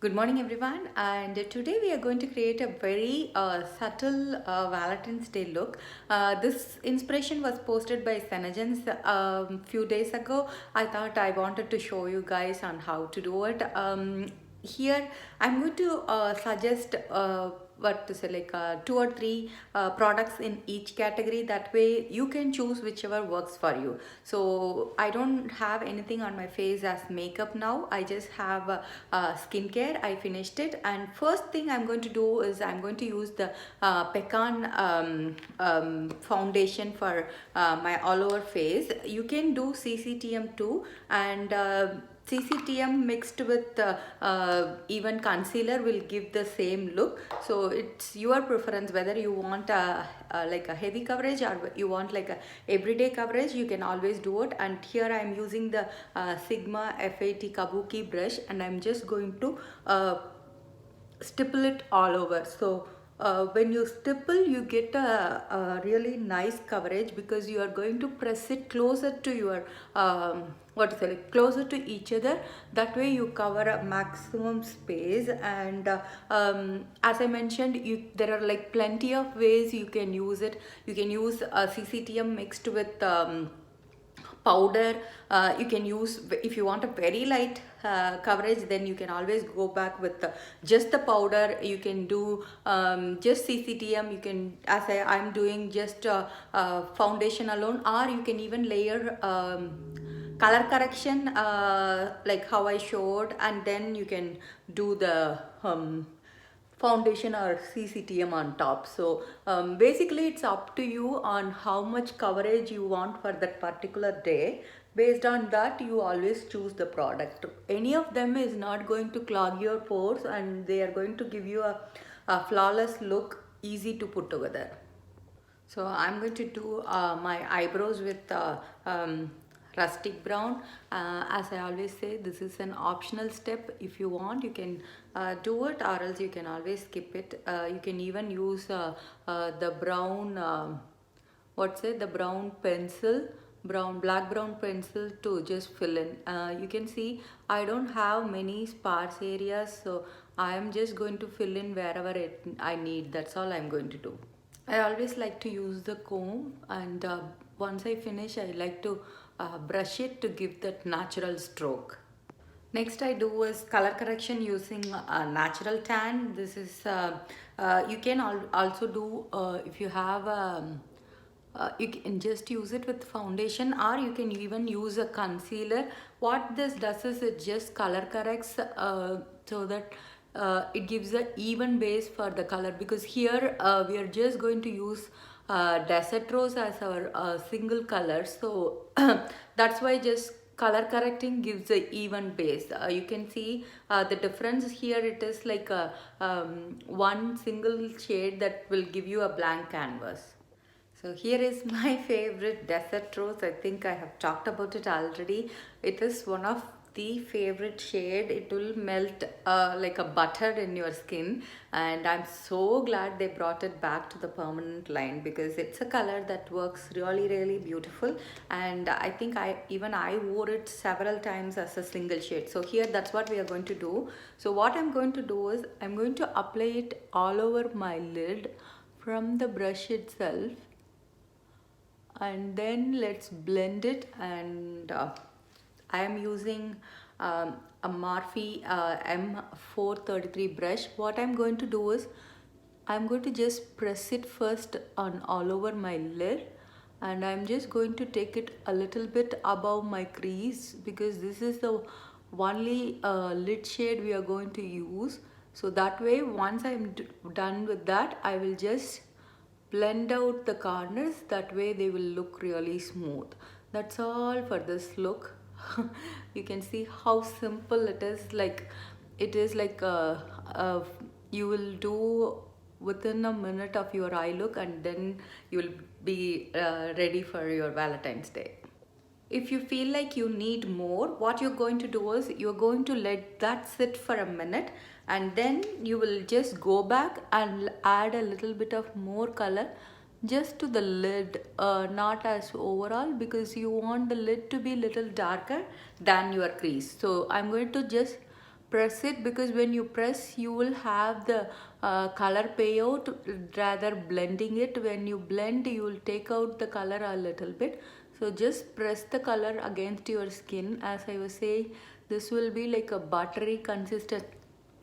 Good morning everyone, and today we are going to create a very subtle Valentine's Day look. This inspiration was posted by SeneGence a few days ago. I thought I wanted to show you guys on how to do it. Here I'm going to suggest what to say, like two or three products in each category. That way you can choose whichever works for you. So I don't have anything on my face as makeup now. I just have skincare. I finished it, and first thing I'm going to do is I'm going to use the pecan foundation for my all over face. You can do CCTM too, and CCTM mixed with even concealer will give the same look. So it's your preference whether you want like a heavy coverage or you want like a everyday coverage. You can always do it. And here I am using the Sigma F80 Kabuki brush, and I'm just going to stipple it all over. So when you stipple, you get a really nice coverage because you are going to press it closer to your what to say, like closer to each other. That way you cover a maximum space. And as I mentioned, there are like plenty of ways you can use it. You can use CCTM mixed with powder. You can use, if you want a very light coverage, then you can always go back with just the powder. You can do just CCTM. You can, as I'm doing just foundation alone, or you can even layer color correction like how I showed, and then you can do the foundation or CCTM on top. So basically it's up to you on how much coverage you want for that particular day. Based on that, you always choose the product. Any of them is not going to clog your pores, and they are going to give you a flawless look, easy to put together. So I'm going to do my eyebrows with rustic brown. As I always say, this is an optional step. If you want, you can do it, or else you can always skip it. You can even use the brown the brown pencil, black brown pencil, to just fill in. You can see I don't have many sparse areas, so I am just going to fill in wherever I need. That's all I'm going to do. I always like to use the comb, and once I finish, I like to brush it to give that natural stroke. Next I do is color correction using natural tan. This is you can also do if you have you can just use it with foundation, or you can even use a concealer. What this does is it just color corrects so that it gives a even base for the color, because here we are just going to use desert rose as our single color. So that's why just color correcting gives a even base. You can see the difference here. It is like a one single shade that will give you a blank canvas. So here is my favorite desert rose. I think I have talked about it already. It is one of the favorite shade. It will melt like a butter in your skin, and I'm so glad they brought it back to the permanent line, because it's a color that works really beautiful. And I think I wore it several times as a single shade. So here, that's what we are going to do. So what I'm going to do is I'm going to apply it all over my lid from the brush itself, and then let's blend it. And I am using a Morphe M433 brush. What I'm going to do is I'm going to just press it first on all over my lid, and I'm just going to take it a little bit above my crease, because this is the only lid shade we are going to use. So that way, once I'm done with that, I will just blend out the corners. That way they will look really smooth. That's all for this look. You can see how simple it is. Like it is like you will do within a minute of your eye look, and then you will be ready for your Valentine's Day. If you feel like you need more, what you're going to do is you're going to let that sit for a minute, and then you will just go back and add a little bit of more color just to the lid, not as overall, because you want the lid to be little darker than your crease. So I'm going to just press it, because when you press you will have the color payout rather blending it. When you blend you will take out the color a little bit. So just press the color against your skin. As I was saying, this will be like a buttery consistent,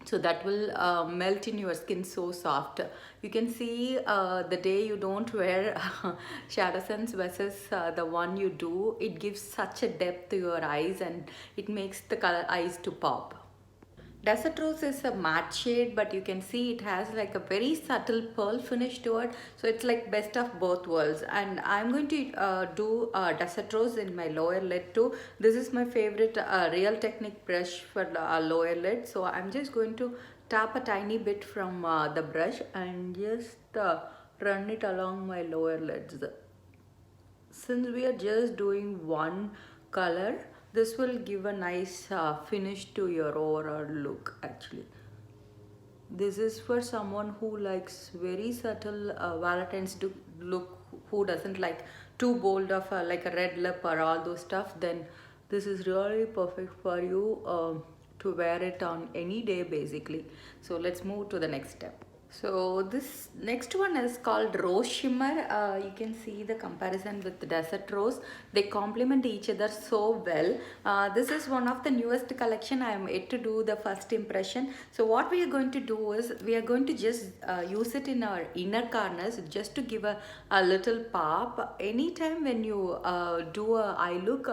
so that will melt in your skin so soft. You can see the day you don't wear ShadowSense versus the one you do, it gives such a depth to your eyes and it makes the color eyes to pop. Desert Rose is a matte shade, but you can see it has like a very subtle pearl finish to it. So it's like best of both worlds. And I'm going to do Desert Rose in my lower lid too. This is my favorite Real Technique brush for the lower lid. So I'm just going to tap a tiny bit from the brush and just run it along my lower lids. Since we are just doing one color, this will give a nice finish to your overall look. Actually, this is for someone who likes very subtle Valentine's look, who doesn't like too bold of like a red lip or all those stuff. Then this is really perfect for you to wear it on any day basically. So let's move to the next step. So this next one is called Rose Shimmer. You can see the comparison with the Desert Rose. They complement each other so well. This is one of the newest collection. I am yet to do the first impression. So what we are going to do is we are going to just use it in our inner corners just to give a little pop. Anytime when you do a eye look,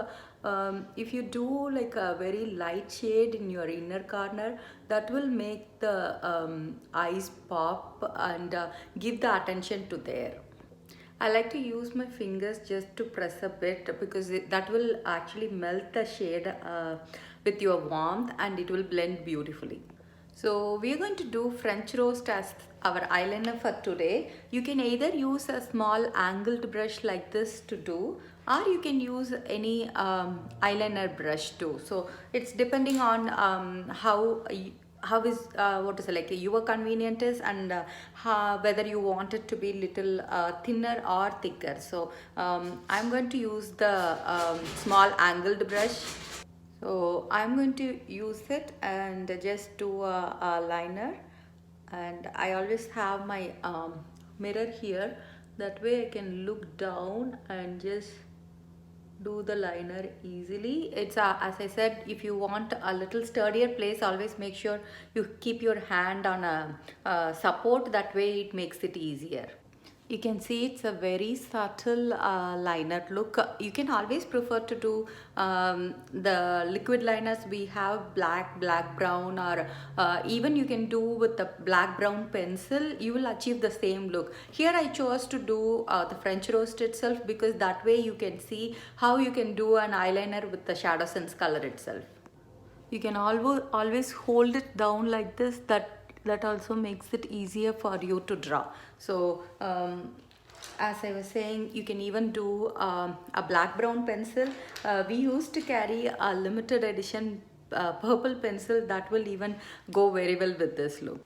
if you do like a very light shade in your inner corner, that will make the eyes pop and give the attention to there. I like to use my fingers just to press a bit, because that will actually melt the shade with your warmth and it will blend beautifully. So we are going to do French roast as our eyeliner for today. You can either use a small angled brush like this to do, or you can use any eyeliner brush too. So it's depending on how is what is it, like your convenient is, and whether you want it to be little thinner or thicker. So I'm going to use the small angled brush. So I'm going to use it and just do a liner, and I always have my mirror here, that way I can look down and just do the liner easily. It's as I said, if you want a little sturdier place, always make sure you keep your hand on a support, that way it makes it easier. You can see it's a very subtle liner look. You can always prefer to do the liquid liners. We have black, brown, or even you can do with the black brown pencil. You will achieve the same look. Here I chose to do the French roast itself, because that way you can see how you can do an eyeliner with the ShadowSense color itself. You can always hold it down like this. That also makes it easier for you to draw. So as I was saying, you can even do a black brown pencil. We used to carry a limited edition purple pencil that will even go very well with this look.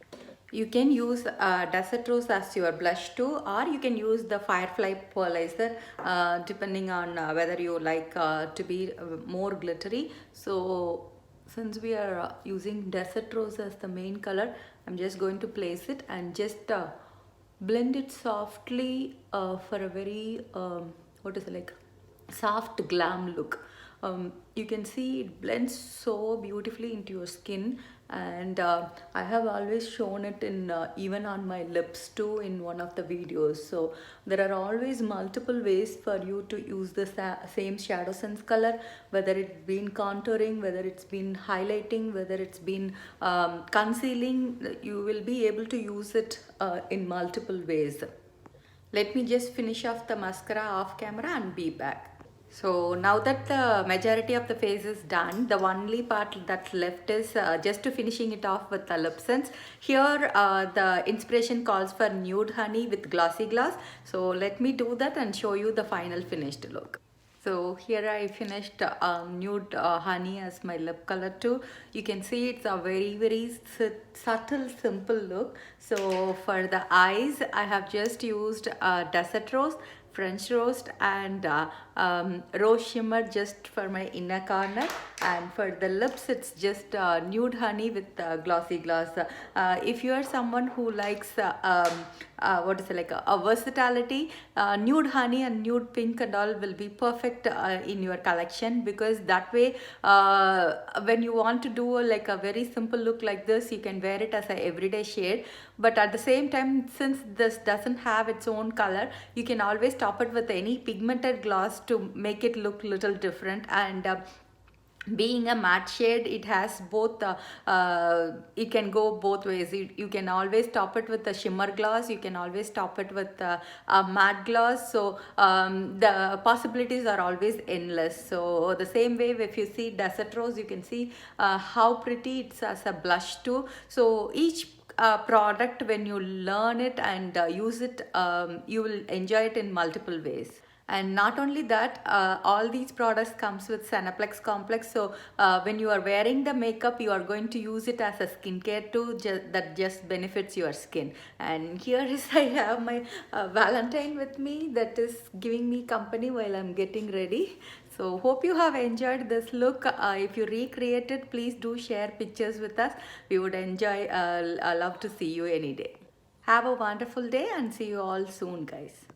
You can use Desert Rose as your blush too, or you can use the Firefly Pearlizer depending on whether you like to be more glittery. So since we are using Desert Rose as the main color, I'm just going to place it and just blend it softly for a very what is it, like soft glam look. You can see it blends so beautifully into your skin, and I have always shown it in even on my lips too in one of the videos. So there are always multiple ways for you to use the same ShadowSense color, whether it's been contouring, whether it's been highlighting, whether it's been concealing. You will be able to use it in multiple ways. Let me just finish off the mascara off camera and be back. So now that the majority of the face is done, the only part that's left is just to finishing it off with the LipSense. Here the inspiration calls for Nude Honey with Glossy Gloss. So let me do that and show you the final finished look. So here I finished Nude Honey as my lip color too. You can see it's a very subtle, simple look. So for the eyes, I have just used Desert Rose, French roast, and rose shimmer just for my inner corner. And for the lips, it's just nude honey with glossy gloss. If you are someone who likes what is it, like a versatility, nude honey and nude pink and all will be perfect in your collection, because that way when you want to do like a very simple look like this, you can wear it as a everyday shade. But at the same time, since this doesn't have its own color, you can always top it with any pigmented gloss to make it look little different. And being a matte shade, it has both it can go both ways. You can always top it with a shimmer gloss, you can always top it with a matte gloss. So the possibilities are always endless. So the same way, if you see Desert Rose, you can see how pretty it's as a blush too. So each product, when you learn it and use it, you will enjoy it in multiple ways. And not only that, all these products comes with Senaplex complex. So when you are wearing the makeup, you are going to use it as a skincare too, that just benefits your skin. And here is I have my Valentine with me, that is giving me company while I'm getting ready. So hope you have enjoyed this look. If you recreate it, please do share pictures with us. We would enjoy, love to see you any day. Have a wonderful day and see you all soon, guys.